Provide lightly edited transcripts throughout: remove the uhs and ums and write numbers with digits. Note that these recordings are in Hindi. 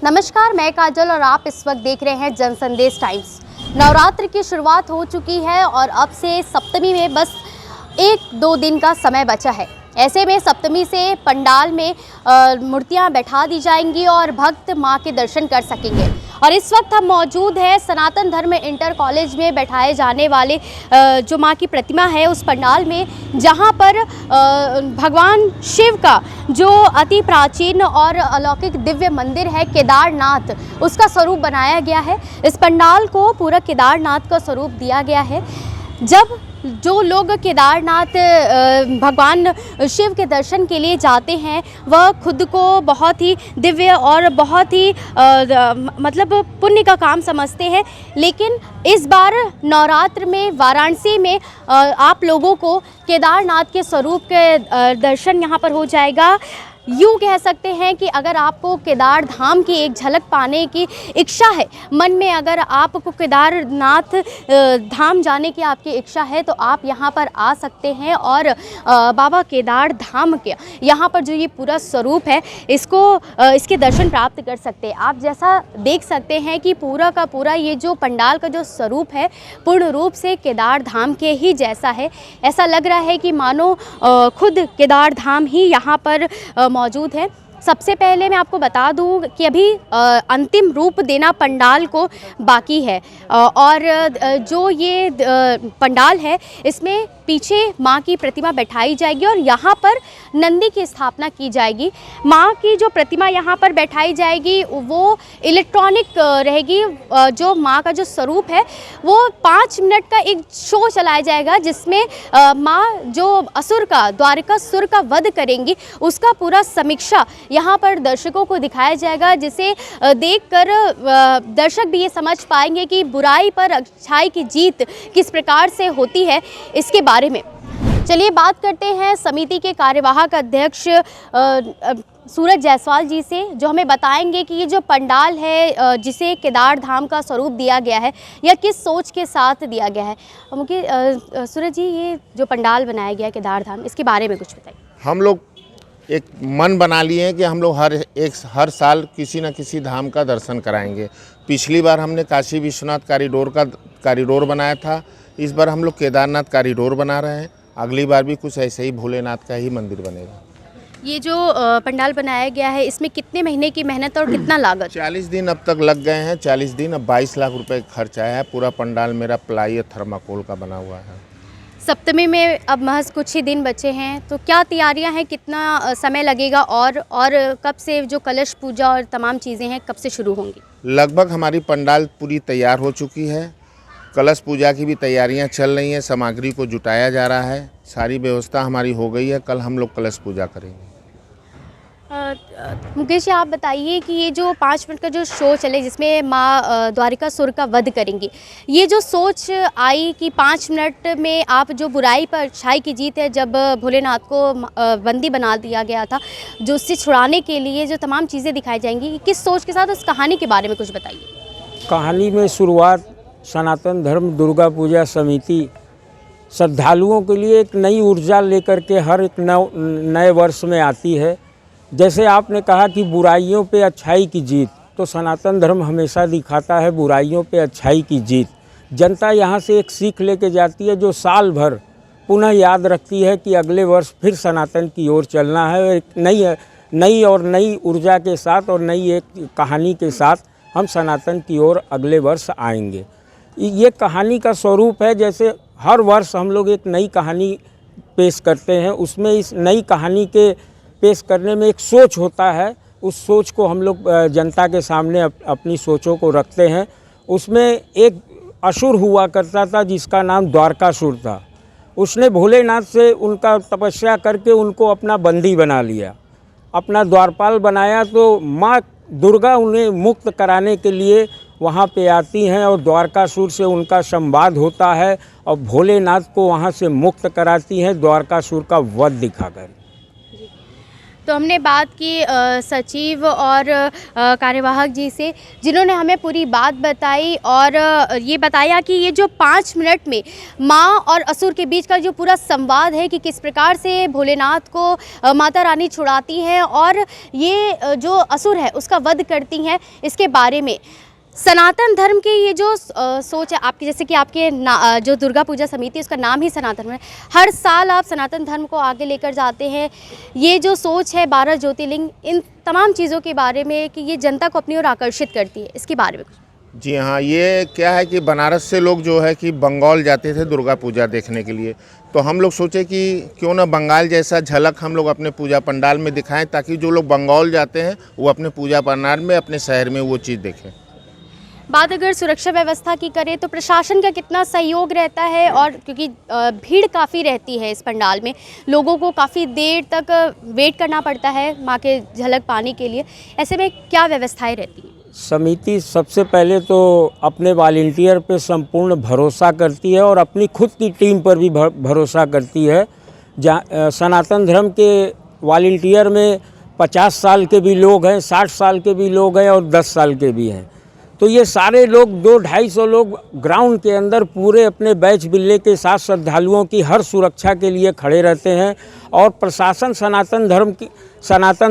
नमस्कार, मैं काजल और आप इस वक्त देख रहे हैं जनसंदेश टाइम्स। नवरात्र की शुरुआत हो चुकी है और अब से सप्तमी में बस 1-2 दिन का समय बचा है। ऐसे में सप्तमी से पंडाल में मूर्तियां बैठा दी जाएंगी और भक्त मां के दर्शन कर सकेंगे। और इस वक्त हम मौजूद हैं सनातन धर्म इंटर कॉलेज में बैठाए जाने वाले जो मां की प्रतिमा है उस पंडाल में, जहां पर भगवान शिव का जो अति प्राचीन और अलौकिक दिव्य मंदिर है केदारनाथ, उसका स्वरूप बनाया गया है। इस पंडाल को पूरा केदारनाथ का स्वरूप दिया गया है। जब जो लोग केदारनाथ भगवान शिव के दर्शन के लिए जाते हैं वह खुद को बहुत ही दिव्य और बहुत ही मतलब पुण्य का काम समझते हैं। लेकिन इस बार नवरात्र में वाराणसी में आप लोगों को केदारनाथ के स्वरूप के दर्शन यहाँ पर हो जाएगा। यूँ कह सकते हैं कि अगर आपको केदार धाम की एक झलक पाने की इच्छा है, मन में अगर आपको केदारनाथ धाम जाने की आपकी इच्छा है तो आप यहाँ पर आ सकते हैं और बाबा केदार धाम के यहाँ पर जो ये पूरा स्वरूप है इसके दर्शन प्राप्त कर सकते हैं। आप जैसा देख सकते हैं कि पूरा का पूरा ये जो पंडाल का जो स्वरूप है पूर्ण रूप से केदार धाम के ही जैसा है। ऐसा लग रहा है कि मानो खुद केदार धाम ही यहाँ पर मौजूद है। सबसे पहले मैं आपको बता दूं कि अभी अंतिम रूप देना पंडाल को बाकी है और जो ये पंडाल है इसमें पीछे माँ की प्रतिमा बैठाई जाएगी और यहाँ पर नंदी की स्थापना की जाएगी। माँ की जो प्रतिमा यहाँ पर बैठाई जाएगी वो इलेक्ट्रॉनिक रहेगी। जो माँ का जो स्वरूप है वो 5 मिनट का एक शो चलाया जाएगा जिसमें माँ जो असुर का द्वारिकासुर का वध करेंगी उसका पूरा समीक्षा यहाँ पर दर्शकों को दिखाया जाएगा, जिसे देखकर दर्शक भी ये समझ पाएंगे कि बुराई पर अच्छाई की जीत किस प्रकार से होती है। इसके बारे में चलिए बात करते हैं समिति के कार्यवाहक अध्यक्ष सूरज जायसवाल जी से, जो हमें बताएंगे कि ये जो पंडाल है जिसे केदार धाम का स्वरूप दिया गया है या किस सोच के साथ दिया गया है। मुझे सूरज जी, ये जो पंडाल बनाया गया है केदार धाम, इसके बारे में कुछ बताइए। हम लोग एक मन बना लिए हैं कि हम लोग हर साल किसी न किसी धाम का दर्शन कराएंगे। पिछली बार हमने काशी विश्वनाथ कॉरिडोर बनाया था, इस बार हम लोग केदारनाथ कॉरिडोर बना रहे हैं। अगली बार भी कुछ ऐसे ही भोलेनाथ का ही मंदिर बनेगा। ये जो पंडाल बनाया गया है इसमें कितने महीने की मेहनत और कितना लागत? 40 दिन अब तक लग गए हैं। 40 दिन, अब 22 लाख रुपए खर्च आया है। पूरा पंडाल मेरा प्लाई थर्माकोल का बना हुआ है। सप्तमी में अब महज कुछ ही दिन बचे हैं, तो क्या तैयारियां हैं, कितना समय लगेगा और कब से जो कलश पूजा और तमाम चीज़ें हैं कब से शुरू होंगी? लगभग हमारी पंडाल पूरी तैयार हो चुकी है। कलश पूजा की भी तैयारियां चल रही हैं, सामग्री को जुटाया जा रहा है, सारी व्यवस्था हमारी हो गई है। कल हम लोग कलश पूजा करेंगे। मुकेश जी, आप बताइए कि ये जो 5 मिनट का जो शो चले जिसमें माँ द्वारिकासुर का वध करेंगी, ये जो सोच आई कि 5 मिनट में आप जो बुराई पर अच्छाई की जीत है, जब भोलेनाथ को बंदी बना दिया गया था, जो उससे छुड़ाने के लिए जो तमाम चीज़ें दिखाई जाएंगी, किस सोच के साथ उस कहानी के बारे में कुछ बताइए। कहानी में शुरुआत सनातन धर्म दुर्गा पूजा समिति श्रद्धालुओं के लिए एक नई ऊर्जा लेकर के हर एक नए वर्ष में आती है। जैसे आपने कहा कि बुराइयों पे अच्छाई की जीत, तो सनातन धर्म हमेशा दिखाता है बुराइयों पे अच्छाई की जीत। जनता यहाँ से एक सीख लेके जाती है जो साल भर पुनः याद रखती है कि अगले वर्ष फिर सनातन की ओर चलना है। एक नई ऊर्जा के साथ और नई एक कहानी के साथ हम सनातन की ओर अगले वर्ष आएंगे। ये कहानी का स्वरूप है, जैसे हर वर्ष हम लोग एक नई कहानी पेश करते हैं, उसमें इस नई कहानी के पेश करने में एक सोच होता है। उस सोच को हम लोग जनता के सामने अपनी सोचों को रखते हैं। उसमें एक असुर हुआ करता था जिसका नाम द्वारकासुर था। उसने भोलेनाथ से उनका तपस्या करके उनको अपना बंदी बना लिया, अपना द्वारपाल बनाया। तो माँ दुर्गा उन्हें मुक्त कराने के लिए वहाँ पे आती हैं और द्वारकासुर से उनका संवाद होता है और भोलेनाथ को वहाँ से मुक्त कराती हैं द्वारकासुर का वध दिखाकर। तो हमने बात की सचिव और कार्यवाहक जी से, जिन्होंने हमें पूरी बात बताई और ये बताया कि ये जो 5 मिनट में माँ और असुर के बीच का जो पूरा संवाद है कि किस प्रकार से भोलेनाथ को माता रानी छुड़ाती हैं और ये जो असुर है उसका वध करती हैं, इसके बारे में सनातन धर्म के ये जो सोच है आपकी, जैसे कि आपके जो दुर्गा पूजा समिति उसका नाम ही सनातन है, हर साल आप सनातन धर्म को आगे लेकर जाते हैं। ये जो सोच है 12 ज्योतिर्लिंग, इन तमाम चीज़ों के बारे में कि ये जनता को अपनी ओर आकर्षित करती है, इसके बारे में कुछ। जी हाँ, ये क्या है कि बनारस से लोग जो है कि बंगाल जाते थे दुर्गा पूजा देखने के लिए, तो हम लोग सोचे कि क्यों ना बंगाल जैसा झलक हम लोग अपने पूजा पंडाल में दिखाएं, ताकि जो लोग बंगाल जाते हैं वो अपने पूजा पंडाल में, अपने शहर में वो चीज़ देखें। बात अगर सुरक्षा व्यवस्था की करें तो प्रशासन का कितना सहयोग रहता है, और क्योंकि भीड़ काफ़ी रहती है इस पंडाल में, लोगों को काफ़ी देर तक वेट करना पड़ता है माँ के झलक पाने के लिए, ऐसे में क्या व्यवस्थाएं रहती हैं? समिति सबसे पहले तो अपने वॉलंटियर पे संपूर्ण भरोसा करती है और अपनी खुद की टीम पर भी भरोसा करती है। जहाँ सनातन धर्म के वॉलंटियर में 50 साल के भी लोग हैं, 60 साल के भी लोग हैं और 10 साल के भी हैं। तो ये सारे लोग 200-250 लोग ग्राउंड के अंदर पूरे अपने बैच बिल्ले के साथ श्रद्धालुओं की हर सुरक्षा के लिए खड़े रहते हैं। और प्रशासन सनातन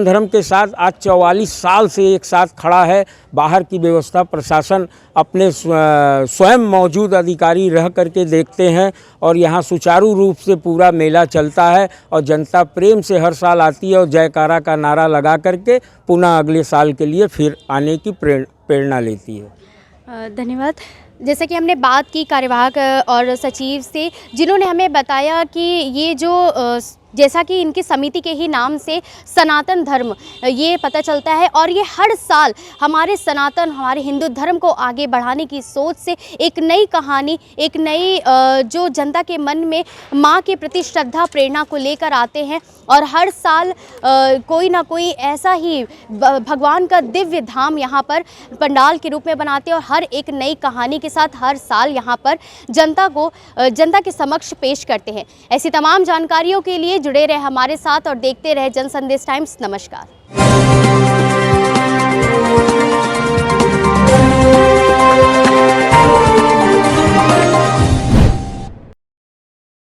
धर्म के साथ आज 44 साल से एक साथ खड़ा है। बाहर की व्यवस्था प्रशासन अपने स्वयं मौजूद अधिकारी रह करके देखते हैं और यहाँ सुचारू रूप से पूरा मेला चलता है और जनता प्रेम से हर साल आती है और जयकारा का नारा लगा करके पुनः अगले साल के लिए फिर आने की प्रेरणा लेती है। धन्यवाद। जैसे कि हमने बात की कार्यवाहक और सचिव से, जिन्होंने हमें बताया कि ये जो जैसा कि इनकी समिति के ही नाम से सनातन धर्म ये पता चलता है, और ये हर साल हमारे हिंदू धर्म को आगे बढ़ाने की सोच से एक नई कहानी, एक नई जो जनता के मन में माँ के प्रति श्रद्धा प्रेरणा को लेकर आते हैं, और हर साल कोई ना कोई ऐसा ही भगवान का दिव्य धाम यहाँ पर पंडाल के रूप में बनाते हैं और हर एक नई कहानी के साथ हर साल यहाँ पर जनता के समक्ष पेश करते हैं। ऐसी तमाम जानकारियों के लिए जुड़े रहे हमारे साथ और देखते रहे जन संदेश टाइम्स। नमस्कार।